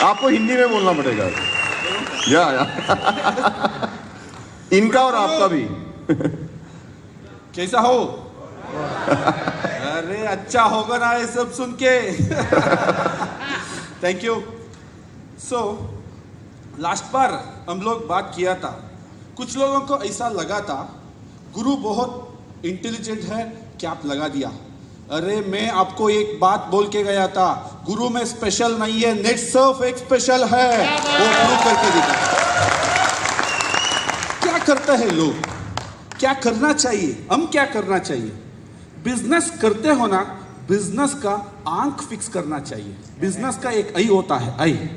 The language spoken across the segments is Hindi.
आपको हिंदी में बोलना पड़ेगा। या इनका और आपका भी। कैसा हो? अरे अच्छा होगा ना ये सब सुन के। Thank you. सो लास्ट बार हम लोग बात किया था, कुछ लोगों को ऐसा लगा था गुरु बहुत इंटेलिजेंट है, कैप लगा दिया। अरे मैं आपको एक बात बोल के गया था, गुरु में स्पेशल नहीं है, नेट सर्फ एक स्पेशल है, वो प्रूव करके दिखा। क्या करता है लोग, क्या करना चाहिए, हम क्या करना चाहिए? बिजनेस करते हो ना, बिजनेस का आंख फिक्स करना चाहिए। बिजनेस का एक आई होता है, आई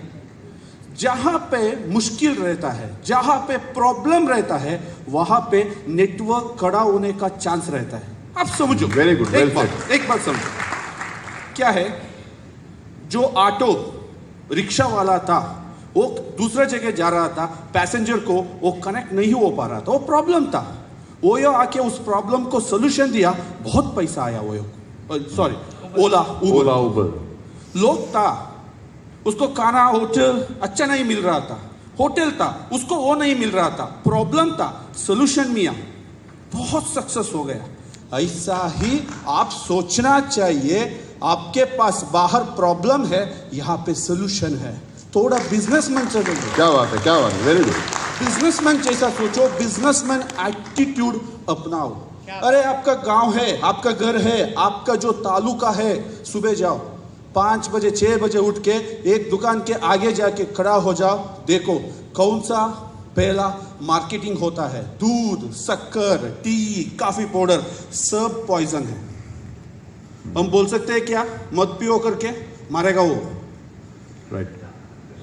जहां पे मुश्किल रहता है, जहां पे प्रॉब्लम रहता है, वहां पे नेटवर्क खड़ा होने का चांस रहता है। आप समझो, वेरी गुड, एक बात समझो, क्या है, जो ऑटो रिक्शा वाला था वो दूसरे जगह जा रहा था, पैसेंजर को वो कनेक्ट नहीं हो पा रहा था, वो प्रॉब्लम था। वो यो आके उस प्रॉब्लम को सोल्यूशन दिया, बहुत पैसा आया। वो सॉरी ओला उबर लोग था, उसको खाना होटल अच्छा नहीं मिल रहा था, होटल था उसको वो नहीं मिल रहा था, प्रॉब्लम था, सोल्यूशन मिला, बहुत सक्सेस हो गया। ऐसा ही आप सोचना चाहिए, आपके पास बाहर प्रॉब्लम है, यहाँ पे सोल्यूशन है। थोड़ा बिजनेसमैन चलो। क्या बात है, क्या बात है, वेरी गुड। बिजनेसमैन जैसा सोचो, बिजनेसमैन एटीट्यूड अपनाओ। अरे आपका गांव है, आपका घर है, आपका जो तालुका है, सुबह जाओ 5 बजे 6 बजे उठ के एक दुकान के आगे जाके खड़ा हो जाओ, देखो कौन सा पहला मार्केटिंग होता है। दूध, शक्कर, टी, कॉफी पाउडर सब पॉइजन है। हम बोल सकते हैं क्या, मत पियो करके, मारेगा वो, राइट।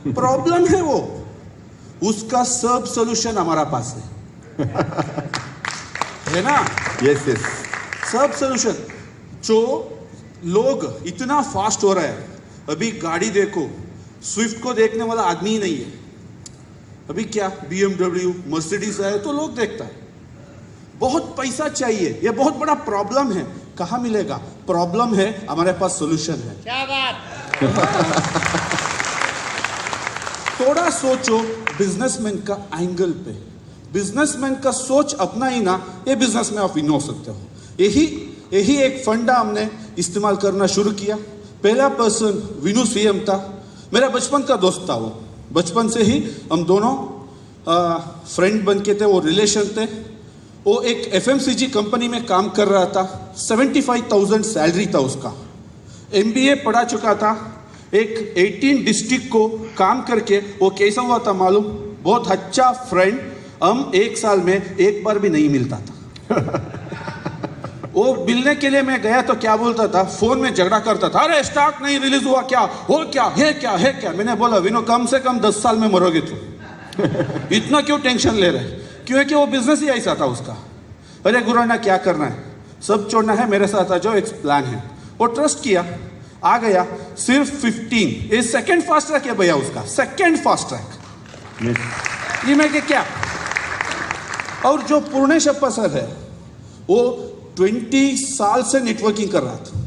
प्रॉब्लम है वो, उसका सब सॉल्यूशन हमारा पास है ना? यस यस, सब सॉल्यूशन। जो लोग इतना फास्ट हो रहा है, अभी गाड़ी देखो, स्विफ्ट को देखने वाला आदमी ही नहीं है। अभी क्या BMW, मर्सिडीज है तो लोग देखता है। बहुत पैसा चाहिए, ये बहुत बड़ा प्रॉब्लम है, कहाँ मिलेगा? प्रॉब्लम है, हमारे पास सॉल्यूशन है। क्या बात। थोड़ा सोचो बिजनेसमैन का एंगल पे, बिजनेसमैन का सोच अपना ही ना, ये बिजनेस में आप विन हो सकते हो। यही एक फंडा हमने इस्तेमाल करना शुरू किया। पहला पर्सन विनू सीएम था, मेरा बचपन का दोस्त था वो, बचपन से ही हम दोनों फ्रेंड बन के थे, वो रिलेशन थे। वो एक FMCG कंपनी में काम कर रहा था, 75,000 सैलरी था उसका, MBA पढ़ा चुका था। एक 18 डिस्ट्रिक्ट को काम करके वो कैसा हुआ था मालूम? बहुत अच्छा फ्रेंड, हम एक साल में एक बार भी नहीं मिलता था। वो मिलने के लिए मैं गया तो क्या बोलता था, फोन में झगड़ा करता था, अरे स्टॉक नहीं रिलीज हुआ, क्या हो, क्या है, क्या है, क्या। मैंने बोला विनो कम से कम 10 साल में मरोगे तू, इतना क्यों टेंशन ले रहे? क्योंकि वो बिजनेस ही ऐसा था उसका। अरे गुरुना क्या करना है, सब छोड़ना है, मेरे साथ आ जाओ, एक प्लान है। वो ट्रस्ट किया, आ गया। सिर्फ 15 ये सेकंड फास्ट ट्रैक है भैया उसका, सेकंड फास्ट ट्रैक ये मैं क्या। और जो पूर्णेशप्पा सर है, वो 20 साल से नेटवर्किंग कर रहा था।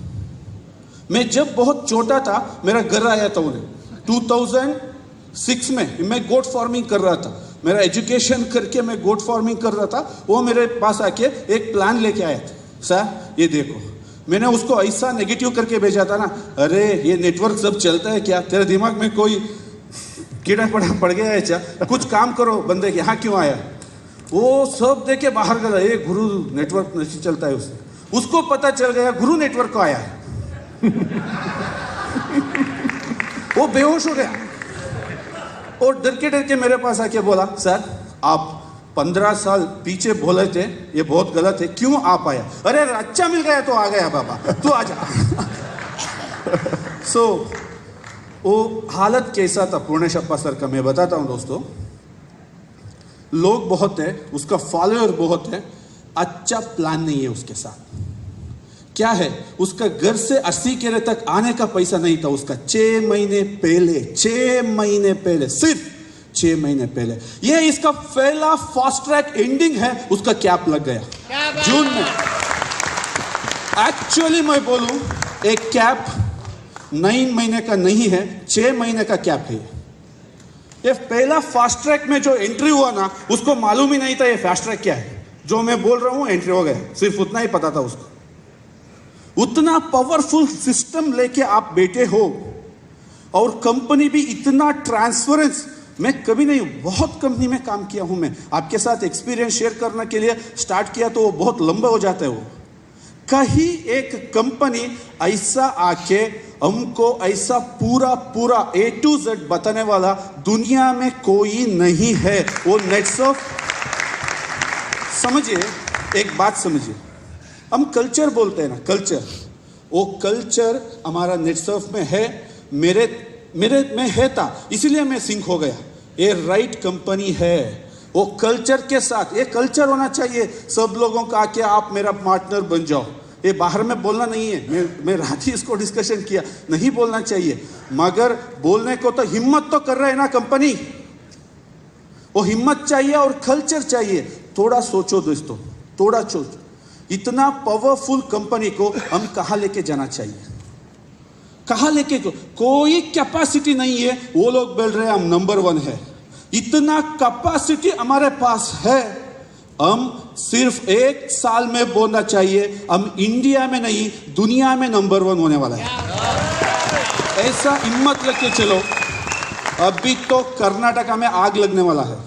मैं जब बहुत छोटा था, मेरा घर आया था उन्हें 2006 में, मैं गोट फार्मिंग कर रहा था, मेरा एजुकेशन करके मैं गोट फार्मिंग कर रहा था। वो मेरे पास आके एक प्लान लेके आया था, सर ये देखो। मैंने उसको ऐसा नेगेटिव करके भेजा था ना, अरे ये नेटवर्क सब चलता है क्या, तेरे दिमाग में कोई कीड़ा पड़ गया है क्या, कुछ काम करो बंदे के, यहाँ क्यों आया? वो सब देखे बाहर गया, ये गुरु नेटवर्क नहीं चलता है उससे। उसको पता चल गया गुरु नेटवर्क को आया है। वो बेहोश हो गया और डर के मेरे पास आके बोला, सर आप 15 साल पीछे बोले थे, ये बहुत गलत है, क्यों आप आया? अरे अच्छा मिल गया तो आ गया बाबा, तू आ जा। सो वो हालत कैसा था पूर्णेशप्पा सर का, मैं बताता हूँ दोस्तों। लोग बहुत है, उसका फॉलोअर बहुत है, अच्छा प्लान नहीं है उसके साथ। क्या है, उसका घर से 80 किले तक आने का पैसा नहीं था उसका। 6 महीने पहले, सिर्फ 6 महीने पहले, ये इसका पहला फास्ट ट्रैक एंडिंग है, उसका कैप लग गया जून में। एक्चुअली मैं बोलूं, एक कैप 9 महीने का नहीं है, 6 महीने का कैप है। ये पहला फास्ट ट्रैक में जो एंट्री हुआ ना, उसको मालूम ही नहीं था ये फास्ट ट्रैक क्या है। जो मैं बोल रहा हूं एंट्री हो गया, सिर्फ उतना ही पता था उसको। उतना पावरफुल सिस्टम लेके आप बैठे हो और कंपनी भी इतना ट्रांसपेरेंस, मैं कभी नहीं, बहुत कंपनी में काम किया हूं मैं, आपके साथ एक्सपीरियंस शेयर करने के लिए स्टार्ट किया तो वो बहुत लंबा हो जाता है। वो कहीं एक कंपनी ऐसा आके हमको ऐसा पूरा पूरा A to Z बताने वाला दुनिया में कोई नहीं है। वो नेटसर्फ, समझिए एक बात समझिए, हम कल्चर बोलते हैं ना, कल्चर, वो कल्चर हमारा नेटसर्फ में है, मेरे में है था, इसीलिए मैं सिंक हो गया। ये राइट कंपनी है, वो कल्चर के साथ, ये कल्चर होना चाहिए सब लोगों का आके आप मेरा पार्टनर बन जाओ। ये बाहर में बोलना नहीं है, मैं रात ही इसको डिस्कशन किया, नहीं बोलना चाहिए, मगर बोलने को तो हिम्मत तो कर रहे हैं ना कंपनी, वो हिम्मत चाहिए और कल्चर चाहिए। थोड़ा सोचो दोस्तों, थोड़ा सोचो, इतना पावरफुल कंपनी को हम कहाँ लेके जाना चाहिए, कहाँ लेके, कोई कैपेसिटी नहीं है, वो लोग बोल रहे हैं हम नंबर 1 है, इतना कैपेसिटी हमारे पास है, हम सिर्फ 1 साल में बोलना चाहिए हम इंडिया में नहीं दुनिया में नंबर 1 होने वाला है। ऐसा हिम्मत लेके चलो। अभी तो कर्नाटका में आग लगने वाला है,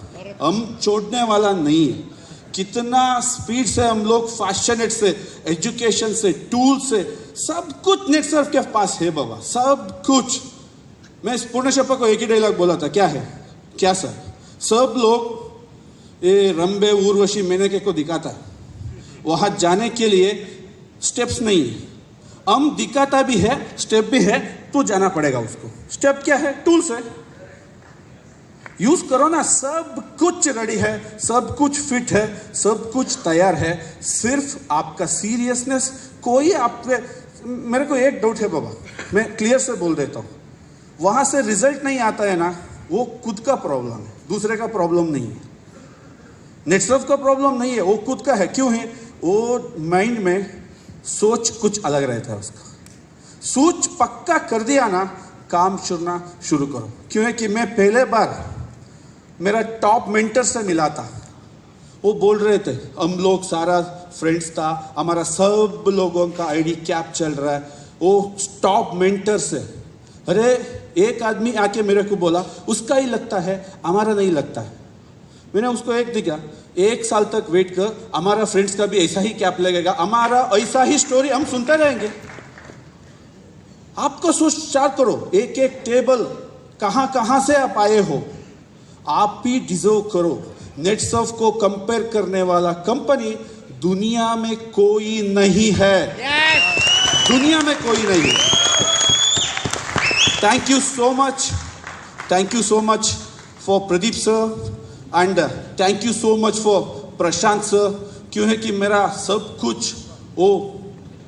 हम छोड़ने वाला नहीं है। कितना स्पीड से हम लोग फैशन से, एजुकेशन से, टूल से, सब कुछ नेटसर्फ के पास है बाबा, सब कुछ। मैं इस पूर्ण शपथ को एक ही डायलॉग बोला था, क्या है, क्या सर, सब लोग ये रंबे उर्वशी मेनके को दिखाता है, वहां जाने के लिए स्टेप्स नहीं है, हम दिखाता भी है, स्टेप भी है, तो जाना पड़ेगा उसको। स्टेप क्या है, टूल्स है, यूज करो ना, सब कुछ रेडी है, सब कुछ फिट है, सब कुछ तैयार है, सिर्फ आपका सीरियसनेस। कोई आप पे, मेरे को एक डाउट है बाबा, मैं क्लियर से बोल देता हूं, वहां से रिजल्ट नहीं आता है ना, वो खुद का प्रॉब्लम है, दूसरे का प्रॉब्लम नहीं है, नेटसर्फ का प्रॉब्लम नहीं है, वो खुद का है। क्यों है, वो माइंड में सोच कुछ अलग रहता है उसका, सोच पक्का कर दिया ना, काम करना शुरू करो। क्यों है कि मैं पहले बार मेरा टॉप मेंटर से मिला था, वो बोल रहे थे हम लोग सारा फ्रेंड्स था, हमारा सब लोगों का आईडी कैप चल रहा है, वो टॉप मेंटर से। अरे एक आदमी आके मेरे को बोला उसका ही लगता है, हमारा नहीं लगता है। मैंने उसको एक दिखा, 1 साल तक वेट कर, हमारा फ्रेंड्स का भी ऐसा ही कैप लगेगा, हमारा ऐसा ही स्टोरी हम सुनते रहेंगे। आपको सोच विचार करो, एक एक टेबल कहां कहां से आप आए हो, आप भी डिजर्व करो। नेटसर्फ को कंपेयर करने वाला कंपनी दुनिया में कोई नहीं है, दुनिया में कोई नहीं है। Thank you so much, thank you so much for Pradeep sir and thank you so much for Prashant sir. क्यों है कि मेरा सब कुछ वो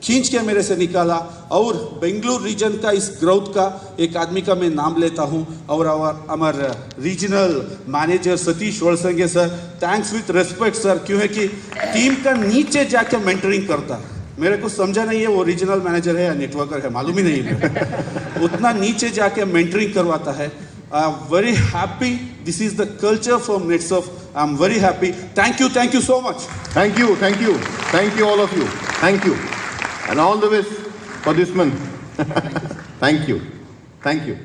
खींच के मेरे से निकाला, और बेंगलुरु रीजन का इस ग्रोथ का एक आदमी का मैं नाम लेता हूं, और हमारे regional manager Satish Valsange sir, thanks with respect sir. क्यों है कि टीम का नीचे जाके मेंटरिंग करता है, मेरे को समझा नहीं है वो रीजनल मैनेजर है या नेटवर्कर है, मालूम ही नहीं है उतना नीचे जाके मेंटरिंग करवाता है। I am very happy, this is the culture from Netsurf, I am very happy. Thank you so much. Thank you all of you. Thank you. And all the best for this month. Thank you.